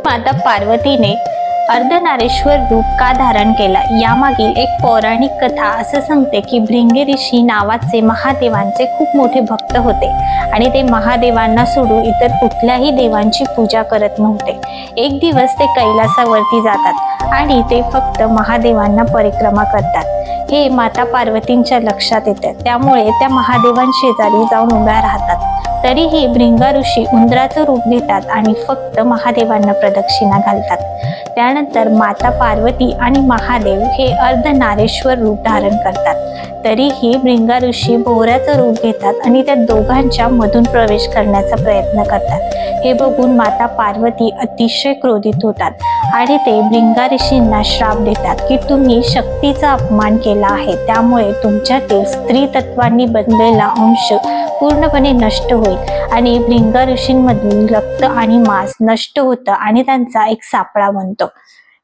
माता पार्वतीने अर्धनारेश्वर रूप का धारण केला यामागील एक पौराणिक कथा असं सांगते की भृंगी ऋषी नावाचे महादेवांचे खूप मोठे भक्त होते आणि ते महादेवांना सोडून इतर कुठल्याही देवांची पूजा करत नव्हते। एक दिवस ते कैलासावरती जातात आणि ते फक्त महादेवांना परिक्रमा करतात। हे माता पार्वतींच्या लक्षात येते, त्यामुळे त्या महादेवांशेजारी जाऊन उभ्या राहतात। तरीही भृंगा ऋषी उंदराचं रूप घेतात आणि फक्त महादेवांना प्रदक्षिणा घालतात। त्यानंतर माता पार्वती आणि महादेव हे अर्धनारेश्वर रूप धारण करतात। तरीही भृंगा ऋषी भोवऱ्याचं रूप घेतात आणि त्या दोघांच्या मधून प्रवेश करण्याचा प्रयत्न करतात। हे बघून माता पार्वती अतिशय क्रोधित होतात आणि ते भृंगा ऋषींना श्राप देतात की तुम्ही शक्तीचा अपमान केला आहे, त्यामुळे तुमच्यातील स्त्री तत्वांनी बनलेला अंश पूर्णपणे नष्ट होईल आणि भृंगा ऋषींमधील रक्त आणि मांस नष्ट होतं आणि त्यांचा एक सापळा बनतो।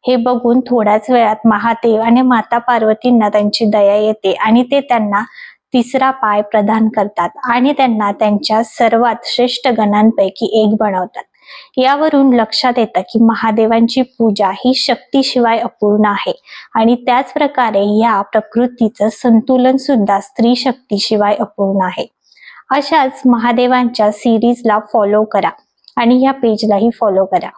हे बघून थोड्याच वेळात महादेव आणि माता पार्वतींना त्यांची दया येते आणि ते त्यांना तिसरा पाय प्रदान करतात आणि त्यांना त्यांच्या सर्वात श्रेष्ठ गणांपैकी एक बनवतात। यावरून लक्षात येतं की महादेवांची पूजा ही शक्तीशिवाय अपूर्ण आहे आणि त्याच प्रकारे या प्रकृतीचं संतुलन सुद्धा स्त्री शक्तीशिवाय अपूर्ण आहे। अशाच महादेवांच्या सिरीजला फॉलो करा आणि या पेजलाही फॉलो करा।